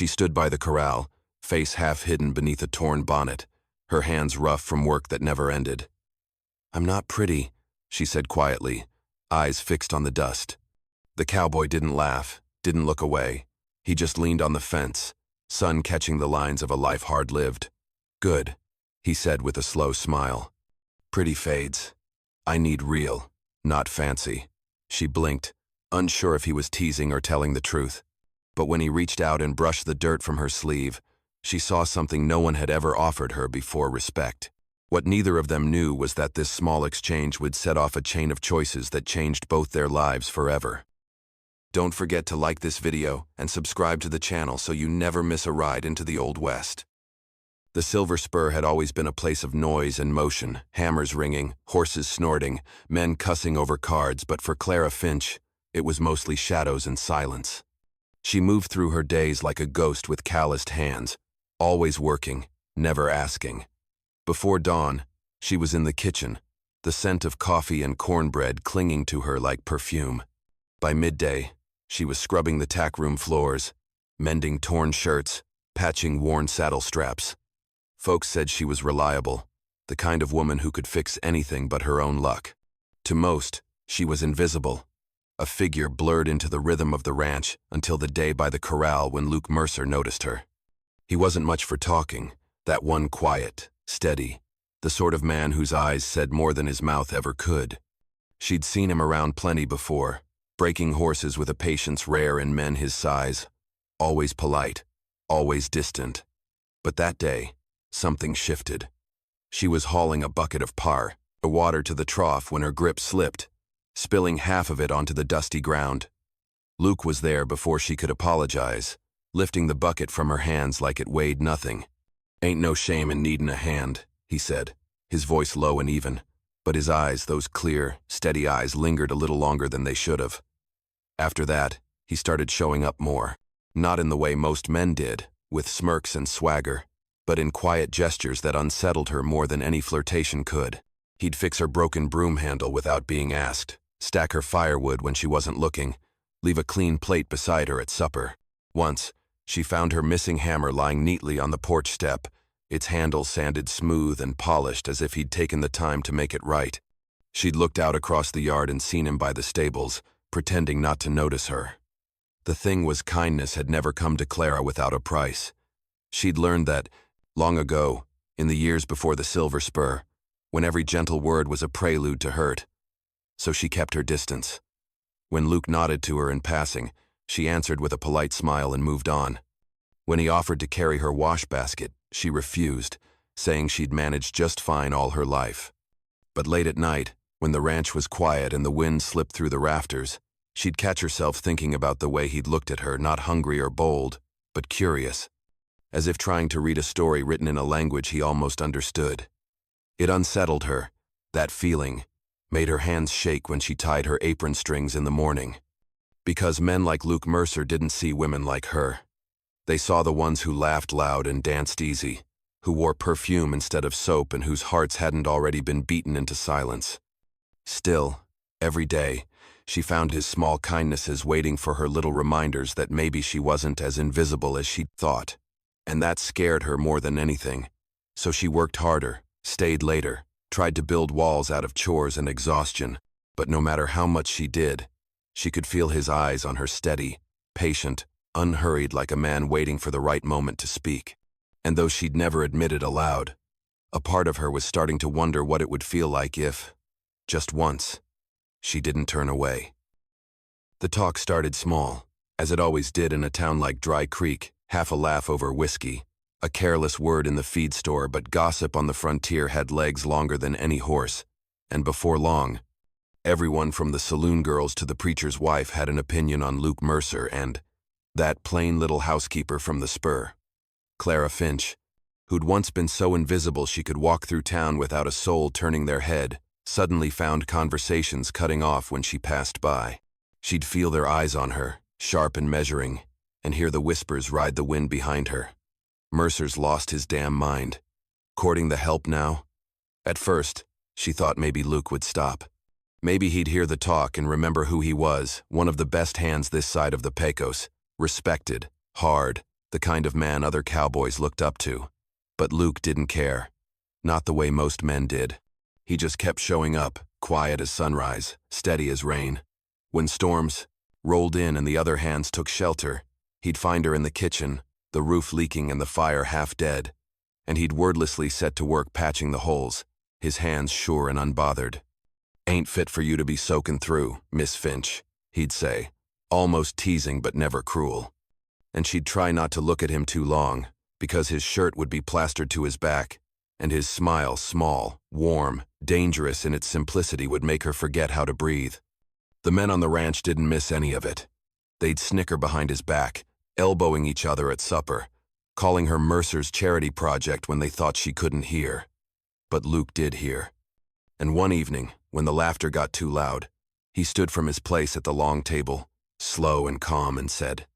She stood by the corral, face half hidden beneath a torn bonnet, her hands rough from work that never ended. "I'm not pretty," she said quietly, eyes fixed on the dust. The cowboy didn't laugh, didn't look away. He just leaned on the fence, sun catching the lines of a life hard-lived. "Good," he said with a slow smile. "Pretty fades. I need real, not fancy." She blinked, unsure if he was teasing or telling the truth. But when he reached out and brushed the dirt from her sleeve, she saw something no one had ever offered her before: respect. What neither of them knew was that this small exchange would set off a chain of choices that changed both their lives forever. Don't forget to like this video and subscribe to the channel so you never miss a ride into the Old West. The Silver Spur had always been a place of noise and motion, hammers ringing, horses snorting, men cussing over cards, but for Clara Finch, it was mostly shadows and silence. She moved through her days like a ghost with calloused hands, always working, never asking. Before dawn, she was in the kitchen, the scent of coffee and cornbread clinging to her like perfume. By midday, she was scrubbing the tack room floors, mending torn shirts, patching worn saddle straps. Folks said she was reliable, the kind of woman who could fix anything but her own luck. To most, she was invisible, a figure blurred into the rhythm of the ranch until the day by the corral when Luke Mercer noticed her. He wasn't much for talking, that one quiet, steady, the sort of man whose eyes said more than his mouth ever could. She'd seen him around plenty before, breaking horses with a patience rare in men his size, always polite, always distant. But that day, something shifted. She was hauling a bucket of par, the water to the trough when her grip slipped, spilling half of it onto the dusty ground. Luke was there before she could apologize, lifting the bucket from her hands like it weighed nothing. "Ain't no shame in needin' a hand," he said, his voice low and even, but his eyes, those clear, steady eyes, lingered a little longer than they should have. After that, he started showing up more, not in the way most men did, with smirks and swagger, but in quiet gestures that unsettled her more than any flirtation could. He'd fix her broken broom handle without being asked, stack her firewood when she wasn't looking, leave a clean plate beside her at supper. Once, she found her missing hammer lying neatly on the porch step, its handle sanded smooth and polished as if he'd taken the time to make it right. She'd looked out across the yard and seen him by the stables, pretending not to notice her. The thing was, kindness had never come to Clara without a price. She'd learned that, long ago, in the years before the Silver Spur, when every gentle word was a prelude to hurt. So she kept her distance. When Luke nodded to her in passing, she answered with a polite smile and moved on. When he offered to carry her wash basket, she refused, saying she'd managed just fine all her life. But late at night, when the ranch was quiet and the wind slipped through the rafters, she'd catch herself thinking about the way he'd looked at her, not hungry or bold, but curious, as if trying to read a story written in a language he almost understood. It unsettled her, that feeling, made her hands shake when she tied her apron strings in the morning. Because men like Luke Mercer didn't see women like her. They saw the ones who laughed loud and danced easy, who wore perfume instead of soap and whose hearts hadn't already been beaten into silence. Still, every day, she found his small kindnesses waiting for her, little reminders that maybe she wasn't as invisible as she'd thought. And that scared her more than anything. So she worked harder, stayed later, tried to build walls out of chores and exhaustion, but no matter how much she did, she could feel his eyes on her, steady, patient, unhurried, like a man waiting for the right moment to speak. And though she'd never admit it aloud, a part of her was starting to wonder what it would feel like if, just once, she didn't turn away. The talk started small, as it always did in a town like Dry Creek, half a laugh over whiskey, a careless word in the feed store, but gossip on the frontier had legs longer than any horse, and before long, everyone from the saloon girls to the preacher's wife had an opinion on Luke Mercer and that plain little housekeeper from the Spur, Clara Finch, who'd once been so invisible she could walk through town without a soul turning their head, suddenly found conversations cutting off when she passed by. She'd feel their eyes on her, sharp and measuring, and hear the whispers ride the wind behind her. Mercer's lost his damn mind. Courting the help now? At first, she thought maybe Luke would stop. Maybe he'd hear the talk and remember who he was, one of the best hands this side of the Pecos, respected, hard, the kind of man other cowboys looked up to. But Luke didn't care. Not the way most men did. He just kept showing up, quiet as sunrise, steady as rain. When storms rolled in and the other hands took shelter, he'd find her in the kitchen, the roof leaking and the fire half dead, and he'd wordlessly set to work patching the holes, his hands sure and unbothered. "Ain't fit for you to be soaking through, Miss Finch," he'd say, almost teasing but never cruel. And she'd try not to look at him too long, because his shirt would be plastered to his back, and his smile, small, warm, dangerous in its simplicity, would make her forget how to breathe. The men on the ranch didn't miss any of it. They'd snicker behind his back, elbowing each other at supper, calling her Mercer's charity project when they thought she couldn't hear. But Luke did hear. And one evening, when the laughter got too loud, he stood from his place at the long table, slow and calm, and said,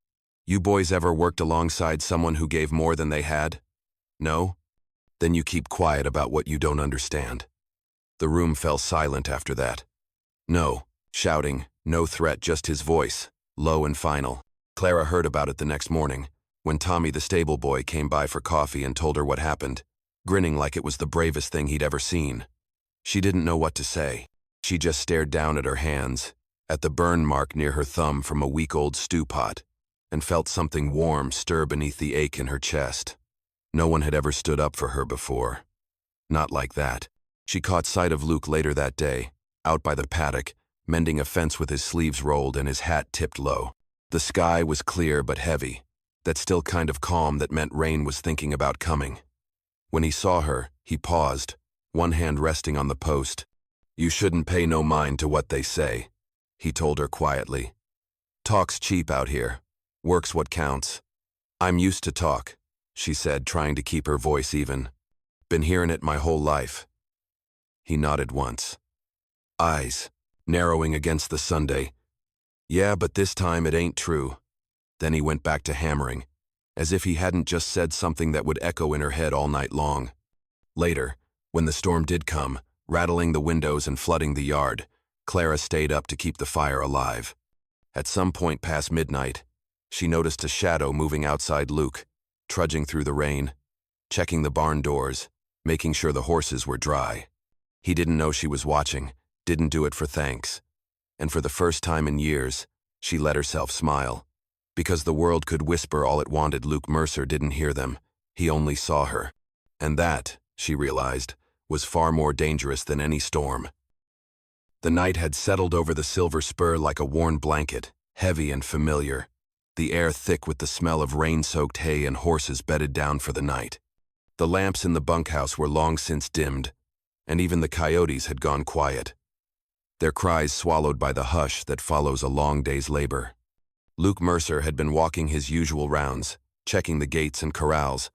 "You boys ever worked alongside someone who gave more than they had? No? Then you keep quiet about what you don't understand." The room fell silent after that. No shouting, no threat, just his voice, low and final. Clara heard about it the next morning, when Tommy the stable boy came by for coffee and told her what happened, grinning like it was the bravest thing he'd ever seen. She didn't know what to say. She just stared down at her hands, at the burn mark near her thumb from a week-old stew pot, and felt something warm stir beneath the ache in her chest. No one had ever stood up for her before. Not like that. She caught sight of Luke later that day, out by the paddock, mending a fence with his sleeves rolled and his hat tipped low. The sky was clear but heavy, that still kind of calm that meant rain was thinking about coming. When he saw her, he paused, one hand resting on the post. "You shouldn't pay no mind to what they say," he told her quietly. "Talk's cheap out here. Work's what counts." "I'm used to talk," she said, trying to keep her voice even. "Been hearing it my whole life." He nodded once. Eyes narrowing against the Sunday. "Yeah, but this time it ain't true." Then he went back to hammering, as if he hadn't just said something that would echo in her head all night long. Later, when the storm did come, rattling the windows and flooding the yard, Clara stayed up to keep the fire alive. At some point past midnight, she noticed a shadow moving outside Luke, trudging through the rain, checking the barn doors, making sure the horses were dry. He didn't know she was watching, didn't do it for thanks. And for the first time in years, she let herself smile. Because the world could whisper all it wanted, Luke Mercer didn't hear them. He only saw her. And that, she realized, was far more dangerous than any storm. The night had settled over the Silver Spur like a worn blanket, heavy and familiar, the air thick with the smell of rain-soaked hay and horses bedded down for the night. The lamps in the bunkhouse were long since dimmed, and even the coyotes had gone quiet, their cries swallowed by the hush that follows a long day's labor. Luke Mercer had been walking his usual rounds, checking the gates and corrals,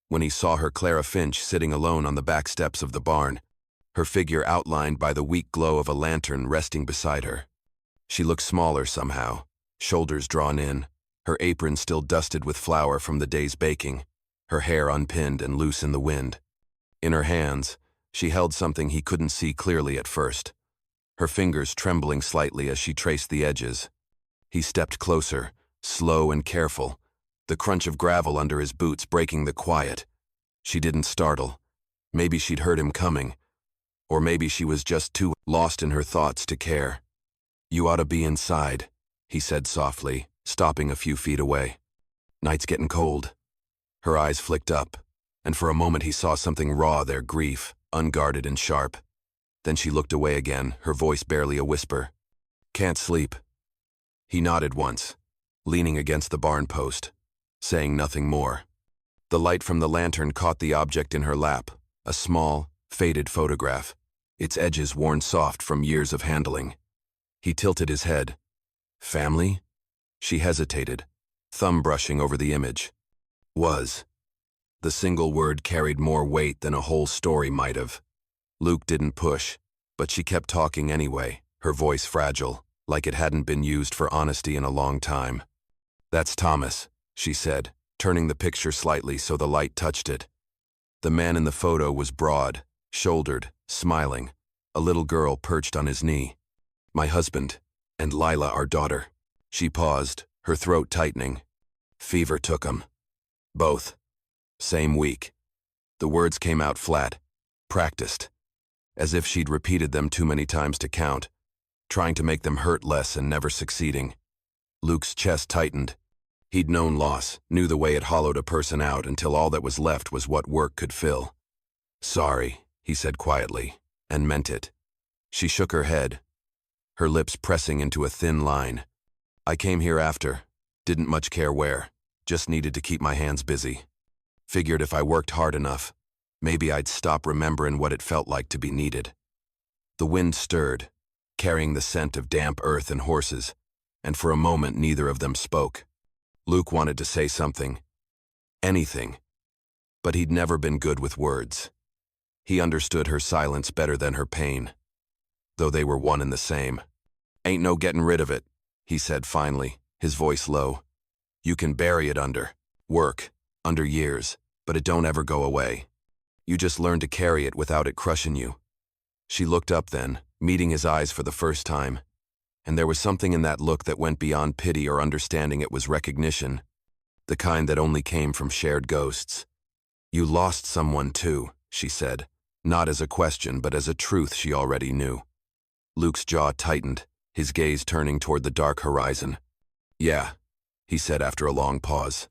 when he saw her Clara Finch sitting alone on the back steps of the barn, her figure outlined by the weak glow of a lantern resting beside her. She looked smaller somehow, shoulders drawn in, her apron still dusted with flour from the day's baking, her hair unpinned and loose in the wind. In her hands, she held something he couldn't see clearly at first, her fingers trembling slightly as she traced the edges. He stepped closer, slow and careful, the crunch of gravel under his boots breaking the quiet. She didn't startle. Maybe she'd heard him coming, or maybe she was just too lost in her thoughts to care. "You ought to be inside," he said softly, stopping a few feet away. "Night's getting cold." Her eyes flicked up, and for a moment he saw something raw there, grief, unguarded and sharp. Then she looked away again, her voice barely a whisper. "Can't sleep." He nodded once, leaning against the barn post, saying nothing more. The light from the lantern caught the object in her lap, a small, faded photograph, its edges worn soft from years of handling. He tilted his head. "Family?" She hesitated, thumb brushing over the image. "Was." The single word carried more weight than a whole story might have. Luke didn't push, but she kept talking anyway, her voice fragile, like it hadn't been used for honesty in a long time. "That's Thomas," she said, turning the picture slightly so the light touched it. The man in the photo was broad, shouldered, smiling, a little girl perched on his knee. "My husband, and Lila, our daughter." She paused, her throat tightening. "Fever took 'em." Both. Same week. The words came out flat, practiced, as if she'd repeated them too many times to count, trying to make them hurt less and never succeeding. Luke's chest tightened. He'd known loss, knew the way it hollowed a person out until all that was left was what work could fill. "Sorry," he said quietly, and meant it. She shook her head, her lips pressing into a thin line. "I came here after. Didn't much care where. Just needed to keep my hands busy. Figured if I worked hard enough, maybe I'd stop remembering what it felt like to be needed." The wind stirred, carrying the scent of damp earth and horses, and for a moment neither of them spoke. Luke wanted to say something, anything, but he'd never been good with words. He understood her silence better than her pain, though they were one and the same. "Ain't no getting rid of it," he said finally, his voice low. "You can bury it under work, under years, but it don't ever go away. You just learn to carry it without it crushing you." She looked up then, meeting his eyes for the first time, and there was something in that look that went beyond pity or understanding. It was recognition, the kind that only came from shared ghosts. "You lost someone too," she said, not as a question but as a truth she already knew. Luke's jaw tightened, his gaze turning toward the dark horizon. "Yeah," he said after a long pause.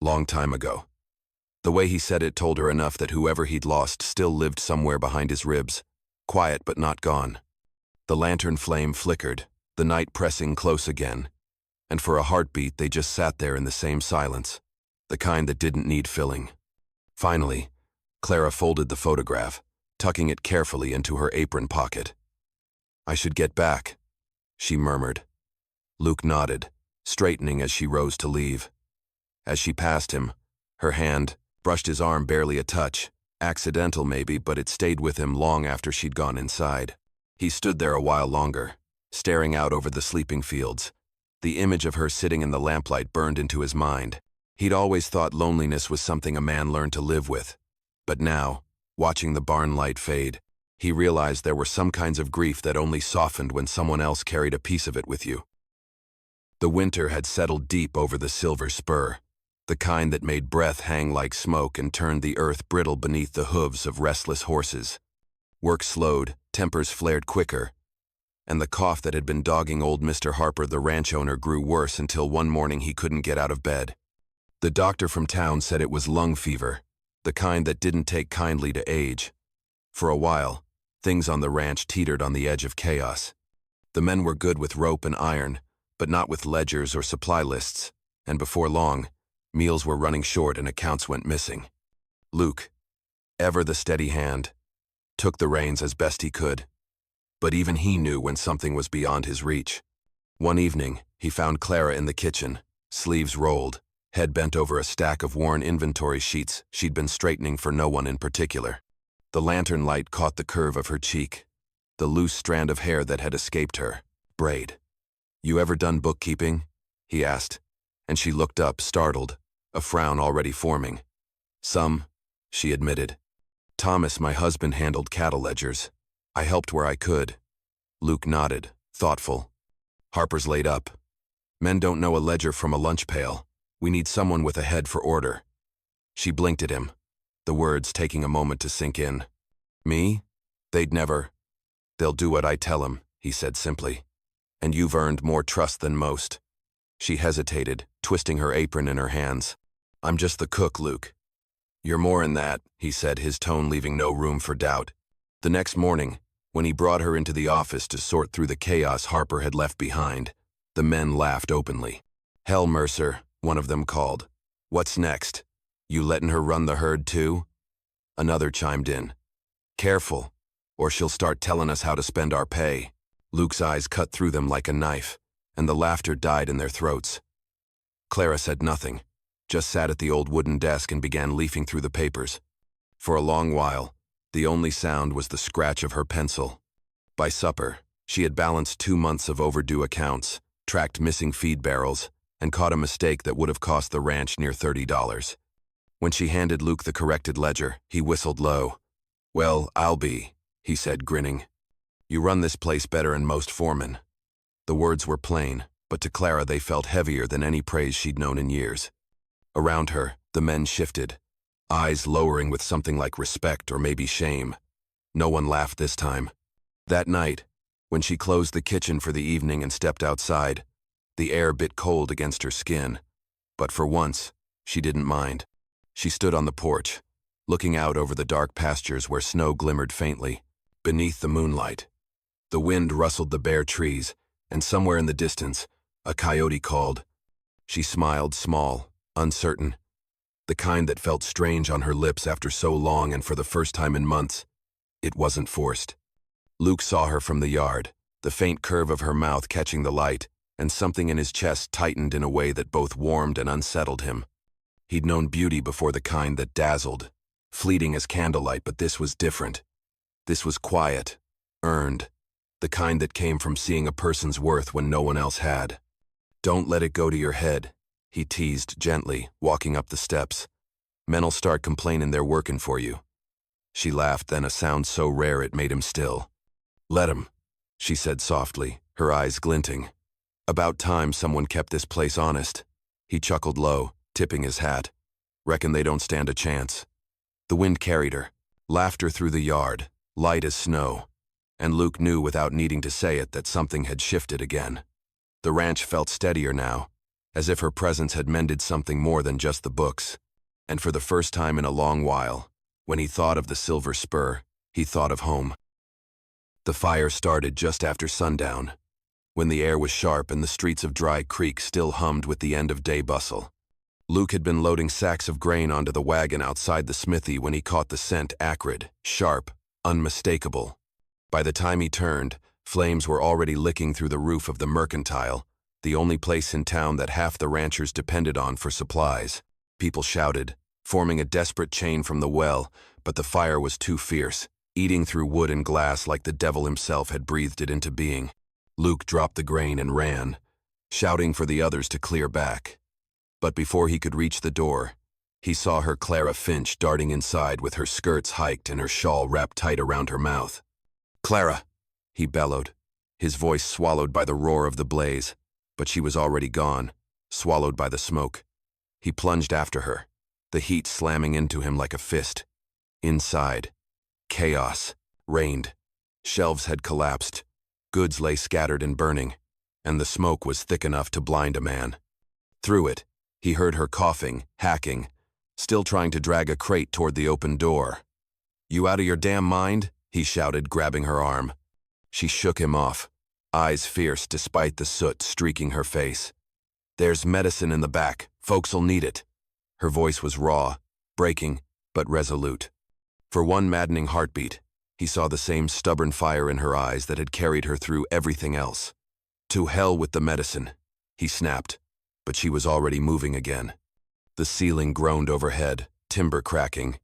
"Long time ago." The way he said it told her enough that whoever he'd lost still lived somewhere behind his ribs, quiet but not gone. The lantern flame flickered, the night pressing close again, and for a heartbeat they just sat there in the same silence, the kind that didn't need filling. Finally, Clara folded the photograph, tucking it carefully into her apron pocket. "I should get back," she murmured. Luke nodded, straightening as she rose to leave. As she passed him, her hand brushed his arm barely a touch, accidental maybe, but it stayed with him long after she'd gone inside. He stood there a while longer, staring out over the sleeping fields. The image of her sitting in the lamplight burned into his mind. He'd always thought loneliness was something a man learned to live with. But now, watching the barn light fade, he realized there were some kinds of grief that only softened when someone else carried a piece of it with you. The winter had settled deep over the silver spur, the kind that made breath hang like smoke and turned the earth brittle beneath the hooves of restless horses. Work slowed, tempers flared quicker, and the cough that had been dogging old Mr. Harper, the ranch owner, grew worse until one morning he couldn't get out of bed. The doctor from town said it was lung fever, the kind that didn't take kindly to age. For a while, things on the ranch teetered on the edge of chaos. The men were good with rope and iron, but not with ledgers or supply lists, and before long, meals were running short and accounts went missing. Luke, ever the steady hand, took the reins as best he could. But even he knew when something was beyond his reach. One evening, he found Clara in the kitchen, sleeves rolled, head bent over a stack of worn inventory sheets she'd been straightening for no one in particular. The lantern light caught the curve of her cheek, the loose strand of hair that had escaped her, braid. "You ever done bookkeeping?" he asked, and she looked up, startled, a frown already forming. "Some," she admitted. "Thomas, my husband, handled cattle ledgers. I helped where I could." Luke nodded, thoughtful. "Harper's laid up. Men don't know a ledger from a lunch pail. We need someone with a head for order." She blinked at him, the words taking a moment to sink in. "Me? They'd never." "They'll do what I tell them," he said simply. "And you've earned more trust than most." She hesitated, twisting her apron in her hands. "I'm just the cook, Luke." "You're more in that," he said, his tone leaving no room for doubt. The next morning, when he brought her into the office to sort through the chaos Harper had left behind, the men laughed openly. "Hell, Mercer," one of them called. "What's next? You letting her run the herd too?" Another chimed in. "Careful, or she'll start telling us how to spend our pay." Luke's eyes cut through them like a knife, and the laughter died in their throats. Clara said nothing, just sat at the old wooden desk and began leafing through the papers. For a long while, the only sound was the scratch of her pencil. By supper, she had balanced 2 months of overdue accounts, tracked missing feed barrels, and caught a mistake that would have cost the ranch near $30. When she handed Luke the corrected ledger, he whistled low. "Well, I'll be," he said, grinning. "You run this place better'n most foremen." The words were plain, but to Clara they felt heavier than any praise she'd known in years. Around her, The men shifted, eyes lowering with something like respect or maybe shame. No one laughed this time. That night, when she closed the kitchen for the evening and stepped outside, the air bit cold against her skin. But for once, she didn't mind. She stood on the porch, looking out over the dark pastures where snow glimmered faintly, beneath the moonlight. The wind rustled the bare trees, and somewhere in the distance, a coyote called. She smiled, small, uncertain, the kind that felt strange on her lips after so long and for the first time in months. It wasn't forced. Luke saw her from the yard, the faint curve of her mouth catching the light, and something in his chest tightened in a way that both warmed and unsettled him. He'd known beauty before, the kind that dazzled, fleeting as candlelight, but this was different. This was quiet, earned, the kind that came from seeing a person's worth when no one else had. "Don't let it go to your head," he teased gently, walking up the steps. "Men'll start complainin' they're workin' for you." She laughed, then, a sound so rare it made him still. "Let 'em," she said softly, her eyes glinting. "About time someone kept this place honest." He chuckled low, tipping his hat. "Reckon they don't stand a chance." The wind carried her, laughter through the yard, light as snow, and Luke knew without needing to say it that something had shifted again. The ranch felt steadier now, as if her presence had mended something more than just the books. And for the first time in a long while, when he thought of the Silver Spur, he thought of home. The fire started just after sundown, when the air was sharp and the streets of Dry Creek still hummed with the end-of-day bustle. Luke had been loading sacks of grain onto the wagon outside the smithy when he caught the scent, acrid, sharp, unmistakable. By the time he turned, flames were already licking through the roof of the Mercantile, the only place in town that half the ranchers depended on for supplies. People shouted, forming a desperate chain from the well, but the fire was too fierce, eating through wood and glass like the devil himself had breathed it into being. Luke dropped the grain and ran, shouting for the others to clear back. But before he could reach the door, he saw her, Clara Finch, darting inside with her skirts hiked and her shawl wrapped tight around her mouth. "Clara!" he bellowed, his voice swallowed by the roar of the blaze, but she was already gone, swallowed by the smoke. He plunged after her, the heat slamming into him like a fist. Inside, chaos reigned. Shelves had collapsed, goods lay scattered and burning, and the smoke was thick enough to blind a man. Through it, he heard her coughing, hacking, still trying to drag a crate toward the open door. "You out of your damn mind?" he shouted, grabbing her arm. She shook him off, eyes fierce despite the soot streaking her face. "There's medicine in the back. Folks'll need it." Her voice was raw, breaking, but resolute. For one maddening heartbeat, he saw the same stubborn fire in her eyes that had carried her through everything else. "To hell with the medicine," he snapped, but she was already moving again. The ceiling groaned overhead, timber cracking.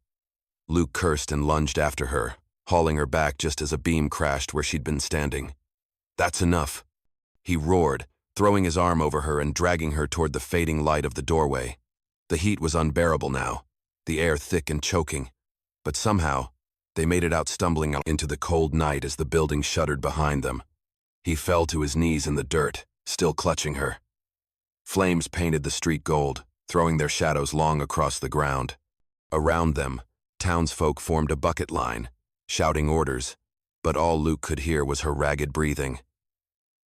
Luke cursed and lunged after her, hauling her back just as a beam crashed where she'd been standing. "That's enough," he roared, throwing his arm over her and dragging her toward the fading light of the doorway. The heat was unbearable now, the air thick and choking, but somehow, they made it out stumbling out into the cold night as the building shuddered behind them. He fell to his knees in the dirt, still clutching her. Flames painted the street gold, throwing their shadows long across the ground. Around them, townsfolk formed a bucket line, shouting orders, but all Luke could hear was her ragged breathing.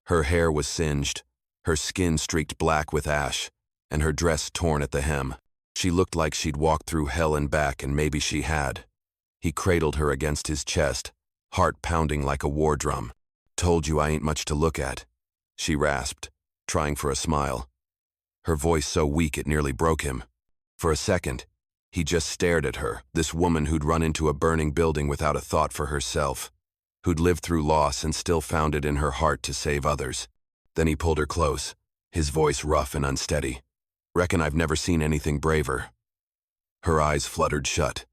Her hair was singed, her skin streaked black with ash, and her dress torn at the hem. She looked like she'd walked through hell and back, and maybe she had. He cradled her against his chest, heart pounding like a war drum. "Told you I ain't much to look at," she rasped, trying for a smile. Her voice so weak it nearly broke him. For a second, he just stared at her, this woman who'd run into a burning building without a thought for herself, who'd lived through loss and still found it in her heart to save others. Then he pulled her close, his voice rough and unsteady. "Reckon I've never seen anything braver." Her eyes fluttered shut,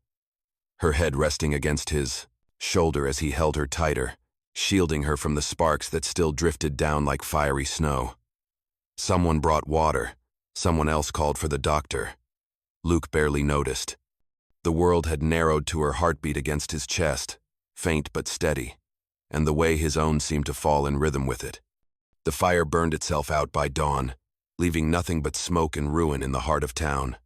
her head resting against his shoulder as he held her tighter, shielding her from the sparks that still drifted down like fiery snow. Someone brought water, someone else called for the doctor. Luke barely noticed. The world had narrowed to her heartbeat against his chest, faint but steady, and the way his own seemed to fall in rhythm with it. The fire burned itself out by dawn, leaving nothing but smoke and ruin in the heart of town.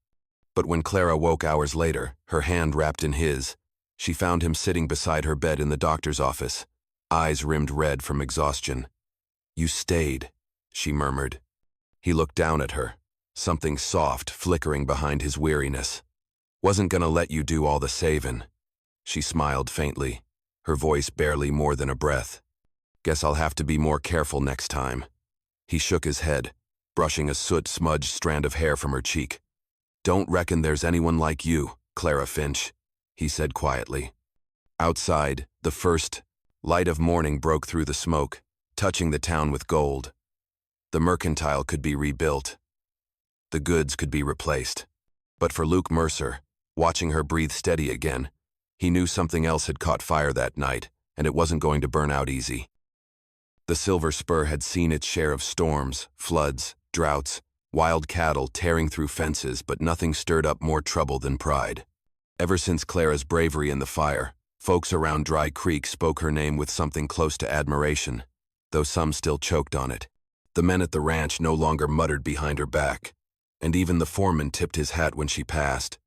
But when Clara woke hours later, her hand wrapped in his, she found him sitting beside her bed in the doctor's office, eyes rimmed red from exhaustion. "You stayed," she murmured. He looked down at her, something soft flickering behind his weariness. "Wasn't gonna let you do all the savin'." She smiled faintly, her voice barely more than a breath. "Guess I'll have to be more careful next time." He shook his head, brushing a soot-smudged strand of hair from her cheek. "Don't reckon there's anyone like you, Clara Finch," he said quietly. Outside, the first light of morning broke through the smoke, touching the town with gold. The mercantile could be rebuilt. The goods could be replaced. But for Luke Mercer, watching her breathe steady again, he knew something else had caught fire that night, and it wasn't going to burn out easy. The Silver Spur had seen its share of storms, floods, droughts, wild cattle tearing through fences, but nothing stirred up more trouble than pride. Ever since Clara's bravery in the fire, folks around Dry Creek spoke her name with something close to admiration, though some still choked on it. The men at the ranch no longer muttered behind her back, and even the foreman tipped his hat when she passed.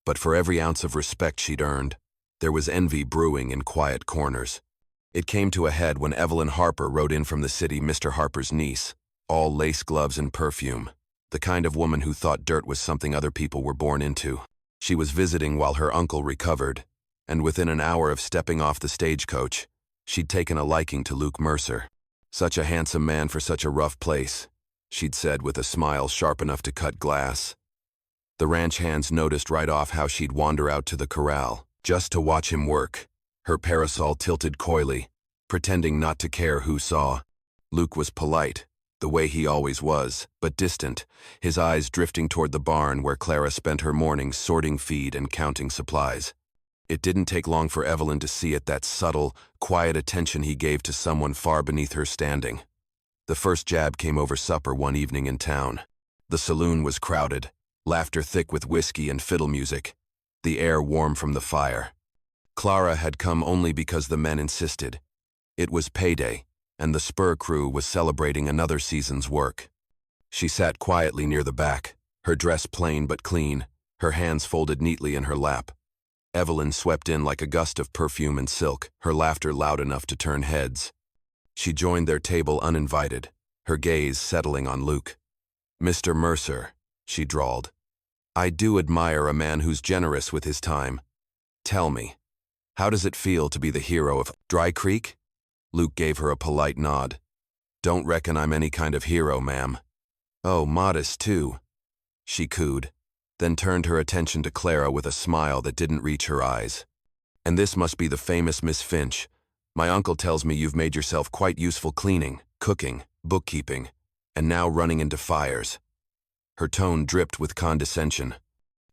But for every ounce of respect she'd earned, there was envy brewing in quiet corners. It came to a head when Evelyn Harper rode in from the city, Mr. Harper's niece, all lace gloves and perfume, the kind of woman who thought dirt was something other people were born into. She was visiting while her uncle recovered, and within an hour of stepping off the stagecoach, she'd taken a liking to Luke Mercer. "Such a handsome man for such a rough place," she'd said with a smile sharp enough to cut glass. The ranch hands noticed right off how she'd wander out to the corral, just to watch him work, her parasol tilted coyly, pretending not to care who saw. Luke was polite, the way he always was, but distant, his eyes drifting toward the barn where Clara spent her mornings sorting feed and counting supplies. It didn't take long for Evelyn to see it, that subtle, quiet attention he gave to someone far beneath her standing. The first jab came over supper one evening in town. The saloon was crowded, laughter thick with whiskey and fiddle music, the air warm from the fire. Clara had come only because the men insisted. It was payday, and the Spur crew was celebrating another season's work. She sat quietly near the back, her dress plain but clean, her hands folded neatly in her lap. Evelyn swept in like a gust of perfume and silk, her laughter loud enough to turn heads. She joined their table uninvited, her gaze settling on Luke. "Mr. Mercer," she drawled, "I do admire a man who's generous with his time. Tell me, how does it feel to be the hero of Dry Creek?" Luke gave her a polite nod. "Don't reckon I'm any kind of hero, ma'am." "Oh, modest, too," she cooed, then turned her attention to Clara with a smile that didn't reach her eyes. "And this must be the famous Miss Finch. My uncle tells me you've made yourself quite useful cleaning, cooking, bookkeeping, and now running into fires." Her tone dripped with condescension.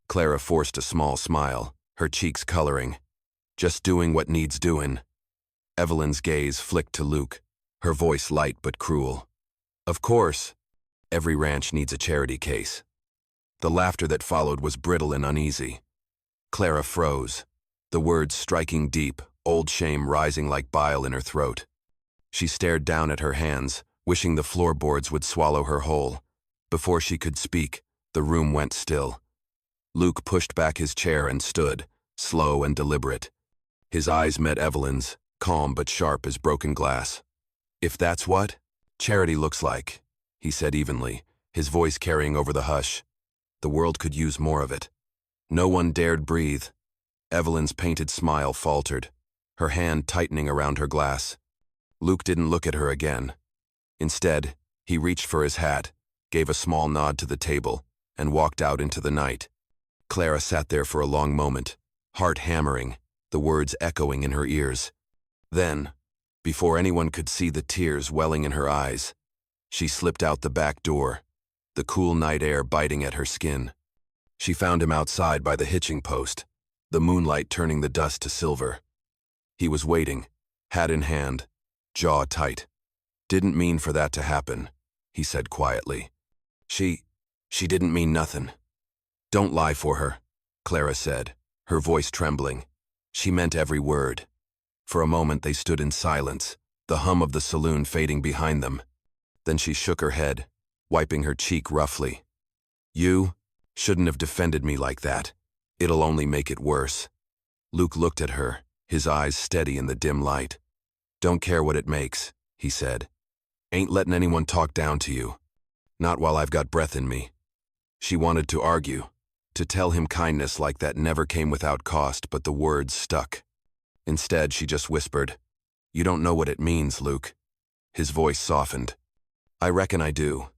Clara forced a small smile, her cheeks coloring. "Just doing what needs doing." Evelyn's gaze flicked to Luke, her voice light but cruel. "Of course, every ranch needs a charity case." The laughter that followed was brittle and uneasy. Clara froze, the words striking deep, old shame rising like bile in her throat. She stared down at her hands, wishing the floorboards would swallow her whole. Before she could speak, the room went still. Luke pushed back his chair and stood, slow and deliberate. His eyes met Evelyn's, calm but sharp as broken glass. "If that's what charity looks like," he said evenly, his voice carrying over the hush, "the world could use more of it." No one dared breathe. Evelyn's painted smile faltered, her hand tightening around her glass. Luke didn't look at her again. Instead, he reached for his hat, gave a small nod to the table, and walked out into the night. Clara sat there for a long moment, heart hammering, the words echoing in her ears. Then, before anyone could see the tears welling in her eyes, she slipped out the back door, the cool night air biting at her skin. She found him outside by the hitching post, the moonlight turning the dust to silver. He was waiting, hat in hand, jaw tight. "Didn't mean for that to happen," he said quietly. She didn't mean nothing." "Don't lie for her," Clara said, her voice trembling. She meant every word. For a moment they stood in silence, the hum of the saloon fading behind them. Then she shook her head, wiping her cheek roughly. "You," Shouldn't have defended me like that. It'll only make it worse. Luke looked at her, his eyes steady in the dim light. Don't care what it makes, he said. Ain't letting anyone talk down to you. Not while I've got breath in me. She wanted to argue, to tell him kindness like that never came without cost, but the words stuck. Instead, she just whispered, You don't know what it means, Luke. His voice softened. I reckon I do.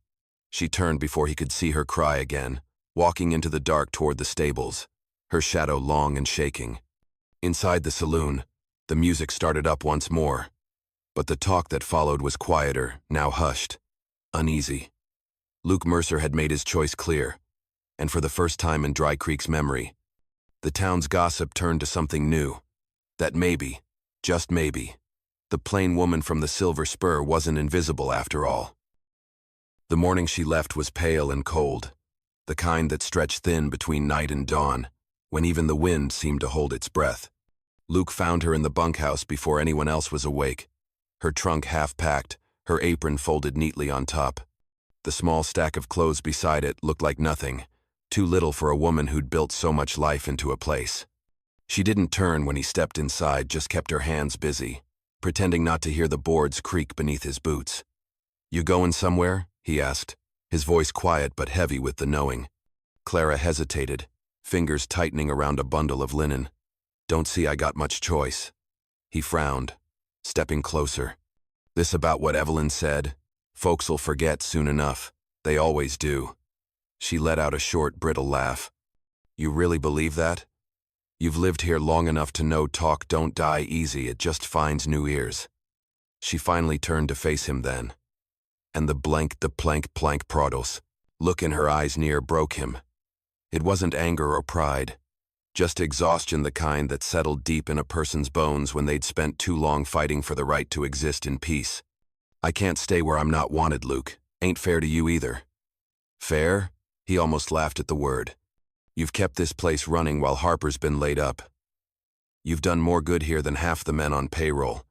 She turned before he could see her cry again, walking into the dark toward the stables, her shadow long and shaking. Inside the saloon, the music started up once more, but the talk that followed was quieter, now hushed, uneasy. Luke Mercer had made his choice clear, and for the first time in Dry Creek's memory, the town's gossip turned to something new, that maybe, just maybe, the plain woman from the Silver Spur wasn't invisible after all. The morning she left was pale and cold, the kind that stretched thin between night and dawn, when even the wind seemed to hold its breath. Luke found her in the bunkhouse before anyone else was awake, her trunk half-packed, her apron folded neatly on top. The small stack of clothes beside it looked like nothing, too little for a woman who'd built so much life into a place. She didn't turn when he stepped inside, just kept her hands busy, pretending not to hear the boards creak beneath his boots. You going somewhere? He asked, his voice quiet but heavy with the knowing. Clara hesitated, fingers tightening around a bundle of linen. Don't see I got much choice. He frowned, stepping closer. This about what Evelyn said? Folks'll forget soon enough. They always do. She let out a short, brittle laugh. You really believe that? You've lived here long enough to know talk don't die easy, it just finds new ears. She finally turned to face him then. And the plank prados look in her eyes near broke him. It wasn't anger or pride, just exhaustion, the kind that settled deep in a person's bones when they'd spent too long fighting for the right to exist in peace. I can't stay where I'm not wanted, Luke. Ain't fair to you either. Fair? He almost laughed at the word. You've kept this place running while Harper's been laid up. You've done more good here than half the men on payroll,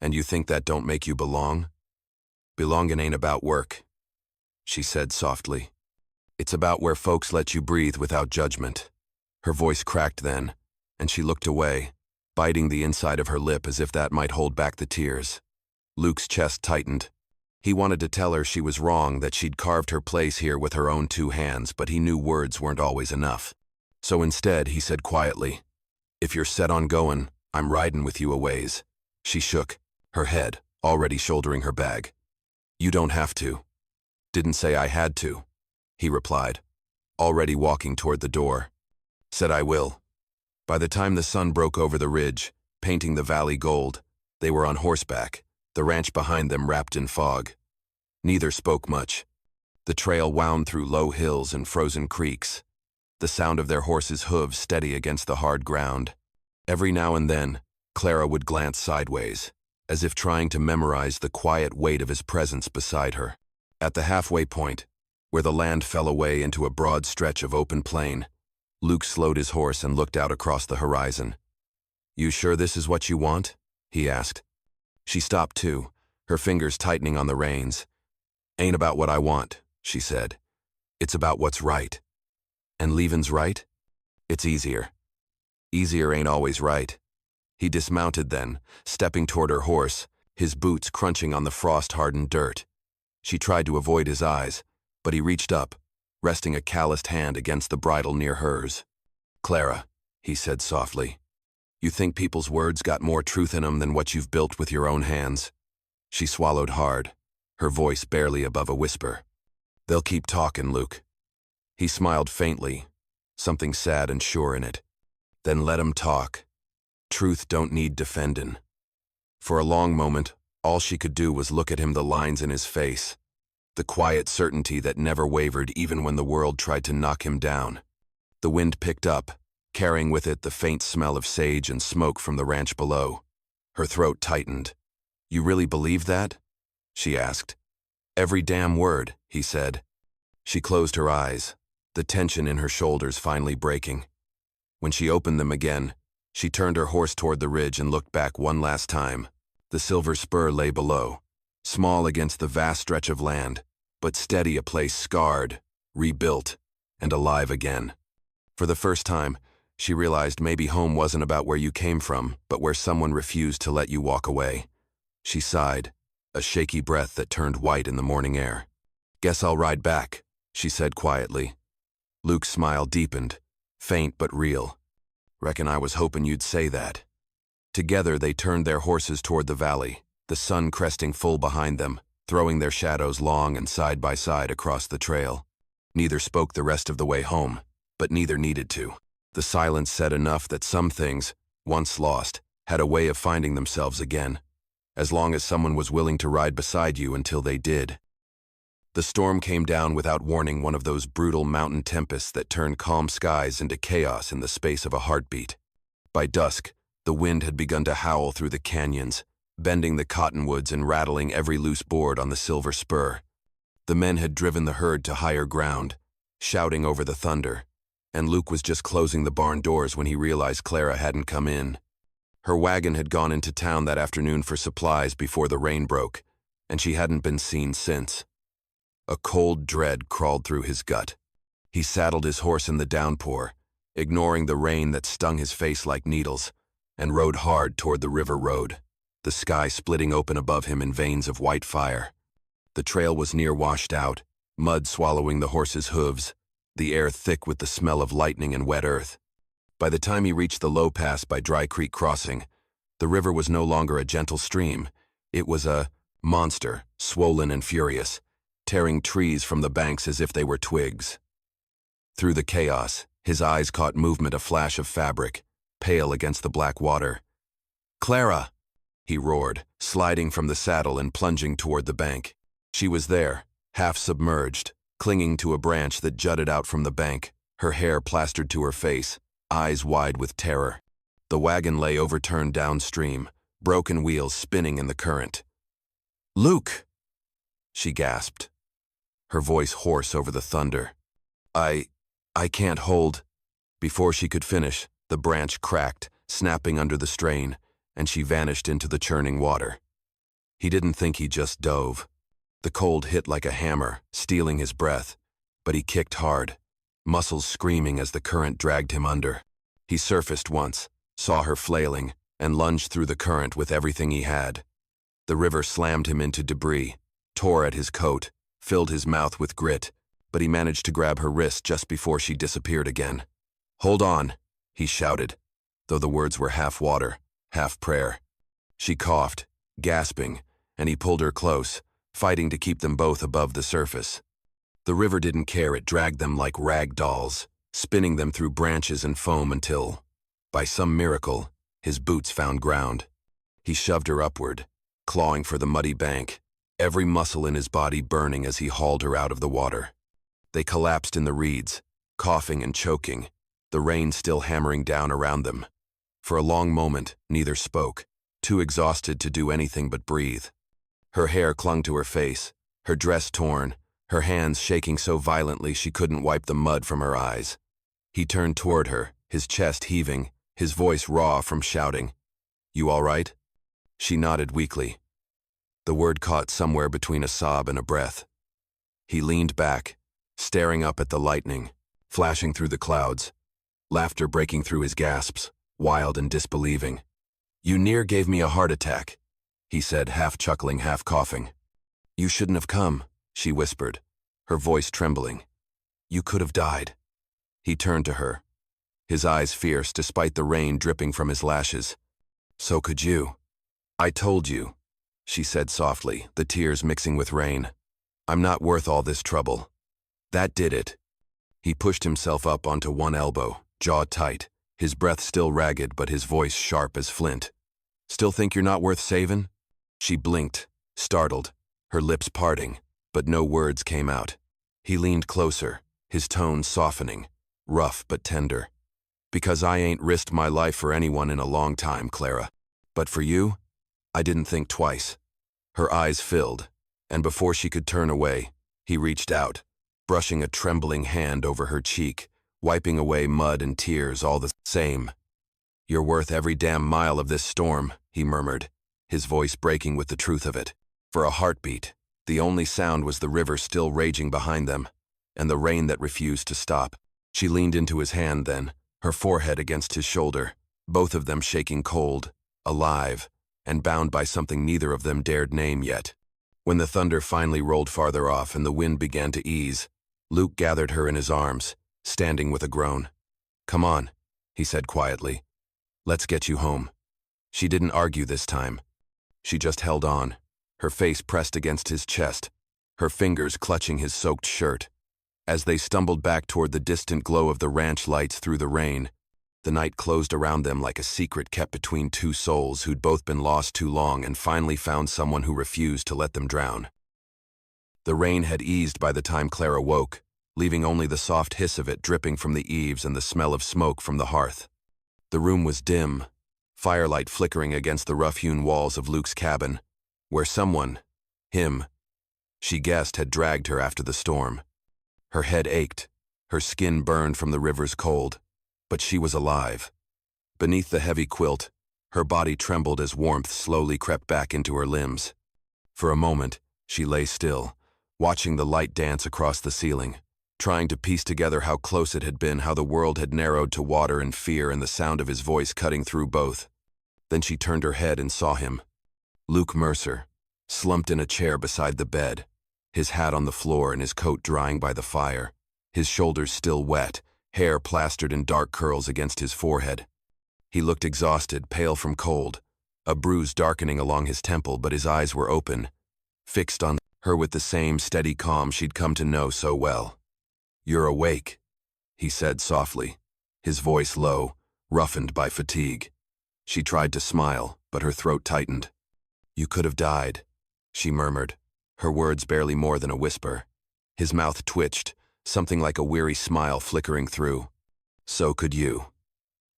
and you think that don't make you belong? Belongin' ain't about work, she said softly. It's about where folks let you breathe without judgment. Her voice cracked then, and she looked away, biting the inside of her lip as if that might hold back the tears. Luke's chest tightened. He wanted to tell her she was wrong, that she'd carved her place here with her own 2 hands, but he knew words weren't always enough. So instead, he said quietly, If you're set on going, I'm riding with you a ways. She shook, her head, already shouldering her bag. You don't have to. Didn't say I had to, he replied, already walking toward the door. Said I will. By the time the sun broke over the ridge, painting the valley gold, they were on horseback, the ranch behind them wrapped in fog. Neither spoke much. The trail wound through low hills and frozen creeks, the sound of their horses' hooves steady against the hard ground. Every now and then, Clara would glance sideways, as if trying to memorize the quiet weight of his presence beside her. At the halfway point, where the land fell away into a broad stretch of open plain, Luke slowed his horse and looked out across the horizon. You sure this is what you want? He asked. She stopped too, her fingers tightening on the reins. Ain't about what I want, she said. It's about what's right. And leavin's right? It's easier. Easier ain't always right. He dismounted then, stepping toward her horse, his boots crunching on the frost-hardened dirt. She tried to avoid his eyes, but he reached up, resting a calloused hand against the bridle near hers. Clara, he said softly, you think people's words got more truth in 'em than what you've built with your own hands? She swallowed hard, her voice barely above a whisper. They'll keep talking, Luke. He smiled faintly, something sad and sure in it. Then let 'em talk. Truth don't need defendin'. For a long moment, all she could do was look at him, the lines in his face, the quiet certainty that never wavered even when the world tried to knock him down. The wind picked up, carrying with it the faint smell of sage and smoke from the ranch below. Her throat tightened. You really believe that? She asked. Every damn word, he said. She closed her eyes, the tension in her shoulders finally breaking. When she opened them again, she turned her horse toward the ridge and looked back one last time. The Silver Spur lay below, small against the vast stretch of land, but steady, a place scarred, rebuilt. and alive again. For the first time, she realized maybe home wasn't about where you came from, but where someone refused to let you walk away. She sighed, a shaky breath that turned white in the morning air. "Guess I'll ride back," she said quietly. Luke's smile deepened, faint but real. "Reckon I was hoping you'd say that." Together they turned their horses toward the valley, the sun cresting full behind them, throwing their shadows long and side by side across the trail. Neither spoke the rest of the way home, but neither needed to. The silence said enough that some things, once lost, had a way of finding themselves again, as long as someone was willing to ride beside you until they did. The storm came down without warning, one of those brutal mountain tempests that turn calm skies into chaos in the space of a heartbeat. By dusk, the wind had begun to howl through the canyons, bending the cottonwoods and rattling every loose board on the silver spur. The men had driven the herd to higher ground, shouting over the thunder, and Luke was just closing the barn doors when he realized Clara hadn't come in. Her wagon had gone into town that afternoon for supplies before the rain broke, and she hadn't been seen since. A cold dread crawled through his gut. He saddled his horse in the downpour, ignoring the rain that stung his face like needles, and rode hard toward the river road, the sky splitting open above him in veins of white fire. The trail was near washed out, mud swallowing the horse's hooves, the air thick with the smell of lightning and wet earth. By the time he reached the low pass by Dry Creek Crossing, the river was no longer a gentle stream. It was a monster, swollen and furious, tearing trees from the banks as if they were twigs. Through the chaos, his eyes caught movement, a flash of fabric, pale against the black water. "Clara!" he roared, sliding from the saddle and plunging toward the bank. She was there, half submerged, clinging to a branch that jutted out from the bank, her hair plastered to her face, eyes wide with terror. The wagon lay overturned downstream, broken wheels spinning in the current. "Luke!" she gasped, her voice hoarse over the thunder. I can't hold." Before she could finish, the branch cracked, snapping under the strain, and she vanished into the churning water. He didn't think, he just dove. The cold hit like a hammer, stealing his breath, but he kicked hard, muscles screaming as the current dragged him under. He surfaced once, saw her flailing, and lunged through the current with everything he had. The river slammed him into debris, tore at his coat, filled his mouth with grit, but he managed to grab her wrist just before she disappeared again. "Hold on," he shouted, though the words were half water, half prayer. She coughed, gasping, and he pulled her close, fighting to keep them both above the surface. The river didn't care, it dragged them like rag dolls, spinning them through branches and foam until, by some miracle, his boots found ground. He shoved her upward, clawing for the muddy bank, every muscle in his body burning as he hauled her out of the water. They collapsed in the reeds, coughing and choking, the rain still hammering down around them. For a long moment, neither spoke, too exhausted to do anything but breathe. Her hair clung to her face, her dress torn, her hands shaking so violently she couldn't wipe the mud from her eyes. He turned toward her, his chest heaving, his voice raw from shouting. "You all right?" She nodded weakly. The word caught somewhere between a sob and a breath. He leaned back, staring up at the lightning, flashing through the clouds, laughter breaking through his gasps, wild and disbelieving. "You near gave me a heart attack," he said, half chuckling, half coughing. "You shouldn't have come," she whispered, her voice trembling. "You could have died." He turned to her, his eyes fierce despite the rain dripping from his lashes. "So could you." "I told you," she said softly, the tears mixing with rain. "I'm not worth all this trouble." That did it. He pushed himself up onto one elbow, jaw tight, his breath still ragged but his voice sharp as flint. "Still think you're not worth saving?" She blinked, startled, her lips parting, but no words came out. He leaned closer, his tone softening, rough but tender. "Because I ain't risked my life for anyone in a long time, Clara. But for you, I didn't think twice." Her eyes filled, and before she could turn away, he reached out, brushing a trembling hand over her cheek, wiping away mud and tears all the same. "You're worth every damn mile of this storm," he murmured, his voice breaking with the truth of it. For a heartbeat, the only sound was the river still raging behind them. and the rain that refused to stop. She leaned into his hand then, her forehead against his shoulder, both of them shaking cold, alive, and bound by something neither of them dared name yet. When the thunder finally rolled farther off and the wind began to ease, Luke gathered her in his arms, standing with a groan. "Come on," he said quietly. "Let's get you home." She didn't argue this time. She just held on, her face pressed against his chest, her fingers clutching his soaked shirt. As they stumbled back toward the distant glow of the ranch lights through the rain, the night closed around them like a secret kept between two souls who'd both been lost too long and finally found someone who refused to let them drown. The rain had eased by the time Clara woke, leaving only the soft hiss of it dripping from the eaves and the smell of smoke from the hearth. The room was dim, firelight flickering against the rough-hewn walls of Luke's cabin, where someone, him, she guessed had dragged her after the storm. Her head ached, her skin burned from the river's cold, but she was alive. Beneath the heavy quilt, her body trembled as warmth slowly crept back into her limbs. For a moment, she lay still, watching the light dance across the ceiling, trying to piece together how close it had been, how the world had narrowed to water and fear and the sound of his voice cutting through both. Then she turned her head and saw him. Luke Mercer, slumped in a chair beside the bed, his hat on the floor and his coat drying by the fire, his shoulders still wet, hair plastered in dark curls against his forehead. He looked exhausted, pale from cold, a bruise darkening along his temple, but his eyes were open, fixed on her with the same steady calm she'd come to know so well. "You're awake," he said softly, his voice low, roughened by fatigue. She tried to smile, but her throat tightened. "You could have died," she murmured, her words barely more than a whisper. His mouth twitched, something like a weary smile flickering through. "So could you.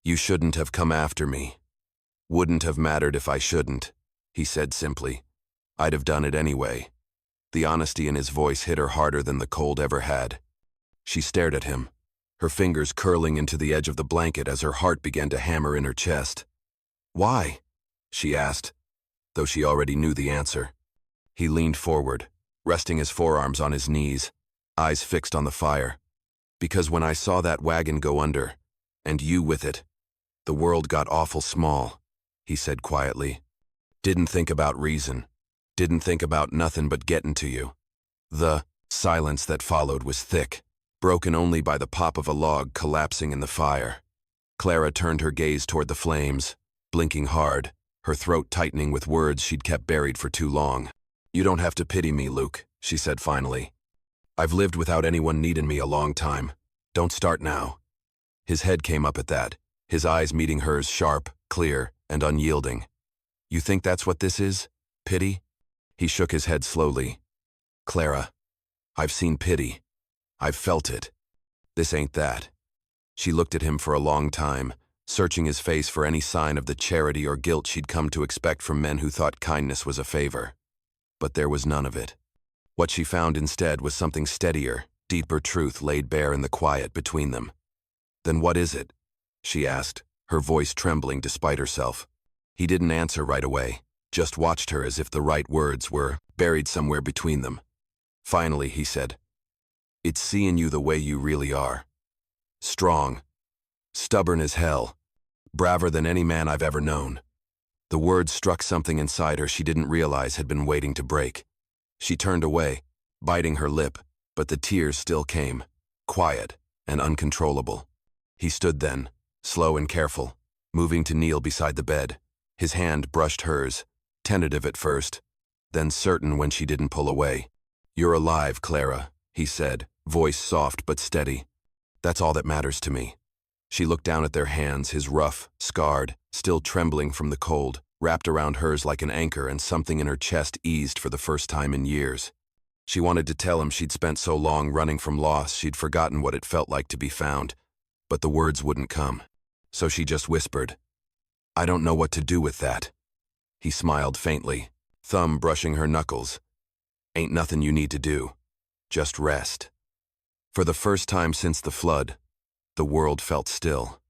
You shouldn't have come after me. Wouldn't have mattered if I shouldn't," he said simply. "I'd have done it anyway." The honesty in his voice hit her harder than the cold ever had. She stared at him, her fingers curling into the edge of the blanket as her heart began to hammer in her chest. "Why?" she asked, though she already knew the answer. He leaned forward, resting his forearms on his knees, eyes fixed on the fire. "Because when I saw that wagon go under, and you with it, the world got awful small," he said quietly. "Didn't think about reason, didn't think about nothing but getting to you." The silence that followed was thick, broken only by the pop of a log collapsing in the fire. Clara turned her gaze toward the flames, blinking hard, her throat tightening with words she'd kept buried for too long. "You don't have to pity me, Luke," she said finally. "I've lived without anyone needing me a long time. Don't start now." His head came up at that, his eyes meeting hers sharp, clear, and unyielding. "You think that's what this is? Pity?" He shook his head slowly. "Clara, I've seen pity. I've felt it. This ain't that." She looked at him for a long time, searching his face for any sign of the charity or guilt she'd come to expect from men who thought kindness was a favor. But there was none of it. What she found instead was something steadier, deeper truth laid bare in the quiet between them. "Then what is it?" she asked, her voice trembling despite herself. He didn't answer right away, just watched her as if the right words were buried somewhere between them. Finally, he said, "It's seeing you the way you really are. Strong, stubborn as hell, braver than any man I've ever known." The words struck something inside her she didn't realize had been waiting to break. She turned away, biting her lip, but the tears still came, quiet and uncontrollable. He stood then, slow and careful, moving to kneel beside the bed. His hand brushed hers, tentative at first, then certain when she didn't pull away. "You're alive, Clara," he said, voice soft but steady. "That's all that matters to me." She looked down at their hands, his rough, scarred, still trembling from the cold, wrapped around hers like an anchor, and something in her chest eased for the first time in years. She wanted to tell him she'd spent so long running from loss she'd forgotten what it felt like to be found, but the words wouldn't come. So she just whispered, "I don't know what to do with that." He smiled faintly, thumb brushing her knuckles. "Ain't nothing you need to do. Just rest." For the first time since the flood, the world felt still.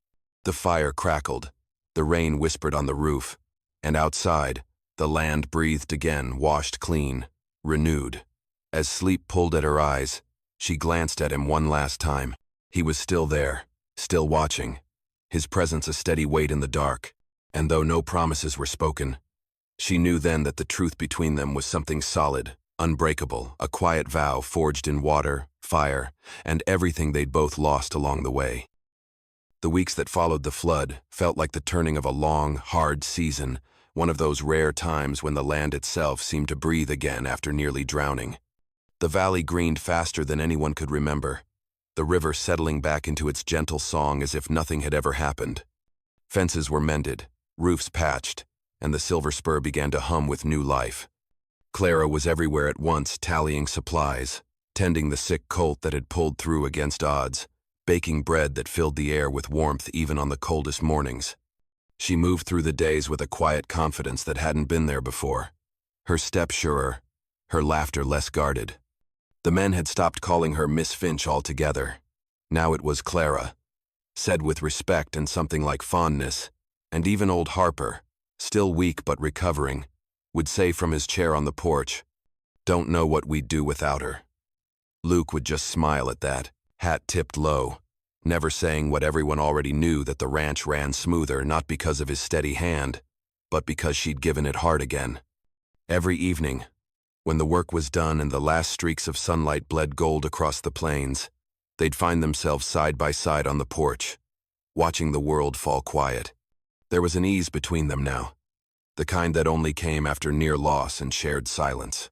The fire crackled, the rain whispered on the roof, and outside, the land breathed again, washed clean, renewed. As sleep pulled at her eyes, She glanced at him one last time. He was still there, still watching, his presence a steady weight in the dark. And though no promises were spoken, she knew then that the truth between them was something solid, unbreakable, a quiet vow forged in water, fire, and everything they'd both lost along the way. The weeks that followed the flood felt like the turning of a long, hard season, one of those rare times when the land itself seemed to breathe again after nearly drowning. The valley greened faster than anyone could remember, the river settling back into its gentle song as if nothing had ever happened. Fences were mended, roofs patched, and the Silver Spur began to hum with new life. Clara was everywhere at once, tallying supplies, tending the sick colt that had pulled through against odds, baking bread that filled the air with warmth even on the coldest mornings. She moved through the days with a quiet confidence that hadn't been there before, her step surer, her laughter less guarded. The men had stopped calling her Miss Finch altogether. Now it was Clara, said with respect and something like fondness, and even old Harper, still weak but recovering, would say from his chair on the porch, "Don't know what we'd do without her." Luke would just smile at that, hat tipped low, never saying what everyone already knew, that the ranch ran smoother not because of his steady hand, but because she'd given it heart again. Every evening, when the work was done and the last streaks of sunlight bled gold across the plains, they'd find themselves side by side on the porch, watching the world fall quiet. There was an ease between them now, the kind that only came after near loss and shared silence.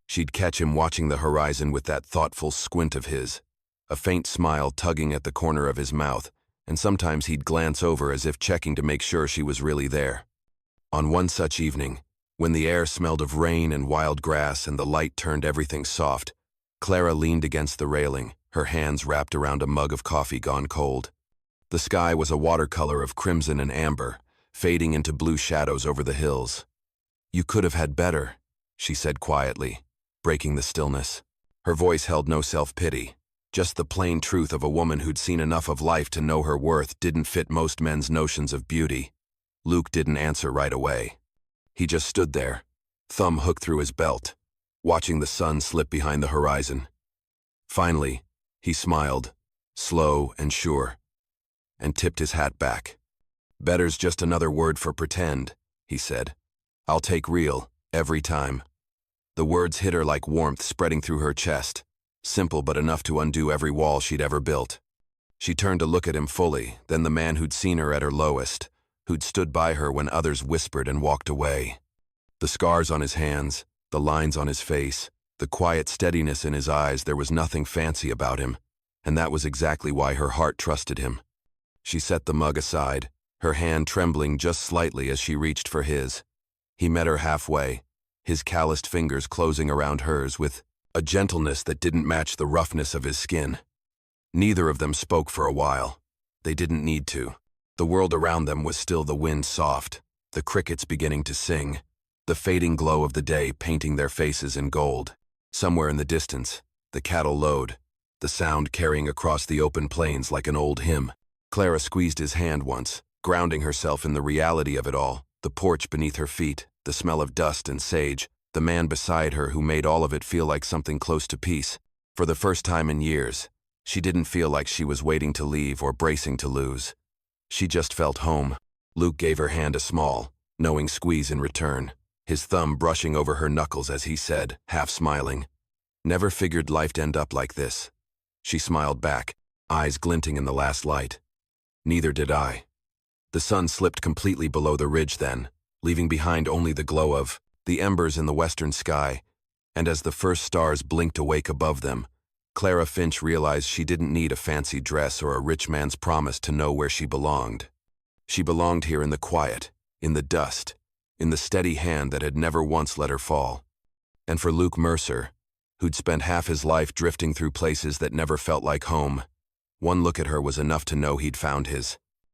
She'd catch him watching the horizon with that thoughtful squint of his, a faint smile tugging at the corner of his mouth, and sometimes he'd glance over as if checking to make sure she was really there. On one such evening, when the air smelled of rain and wild grass and the light turned everything soft, Clara leaned against the railing, her hands wrapped around a mug of coffee gone cold. The sky was a watercolor of crimson and amber, fading into blue shadows over the hills. "You could have had better," she said quietly, breaking the stillness. Her voice held no self-pity, just the plain truth of a woman who'd seen enough of life to know her worth didn't fit most men's notions of beauty. Luke didn't answer right away. He just stood there, thumb hooked through his belt, watching the sun slip behind the horizon. Finally, he smiled, slow and sure, and tipped his hat back. "Better's just another word for pretend," he said. "I'll take real, every time." The words hit her like warmth spreading through her chest, simple but enough to undo every wall she'd ever built. She turned to look at him fully, then the man who'd seen her at her lowest, who'd stood by her when others whispered and walked away. The scars on his hands, the lines on his face, the quiet steadiness in his eyes, there was nothing fancy about him, and that was exactly why her heart trusted him. She set the mug aside, her hand trembling just slightly as she reached for his. He met her halfway, his calloused fingers closing around hers with a gentleness that didn't match the roughness of his skin. Neither of them spoke for a while. They didn't need to. The world around them was still, the wind soft, the crickets beginning to sing, the fading glow of the day painting their faces in gold. Somewhere in the distance, the cattle lowed, the sound carrying across the open plains like an old hymn. Clara squeezed his hand once, grounding herself in the reality of it all, the porch beneath her feet, the smell of dust and sage, the man beside her who made all of it feel like something close to peace. For the first time in years, she didn't feel like she was waiting to leave or bracing to lose. She just felt home. Luke gave her hand a small, knowing squeeze in return, his thumb brushing over her knuckles as he said, half smiling, "Never figured life'd end up like this." She smiled back, eyes glinting in the last light. "Neither did I." The sun slipped completely below the ridge then, leaving behind only the glow of the embers in the western sky, and as the first stars blinked awake above them, Clara Finch realized she didn't need a fancy dress or a rich man's promise to know where she belonged. She belonged here in the quiet, in the dust, in the steady hand that had never once let her fall. And for Luke Mercer, who'd spent half his life drifting through places that never felt like home, one look at her was enough to know he'd found his.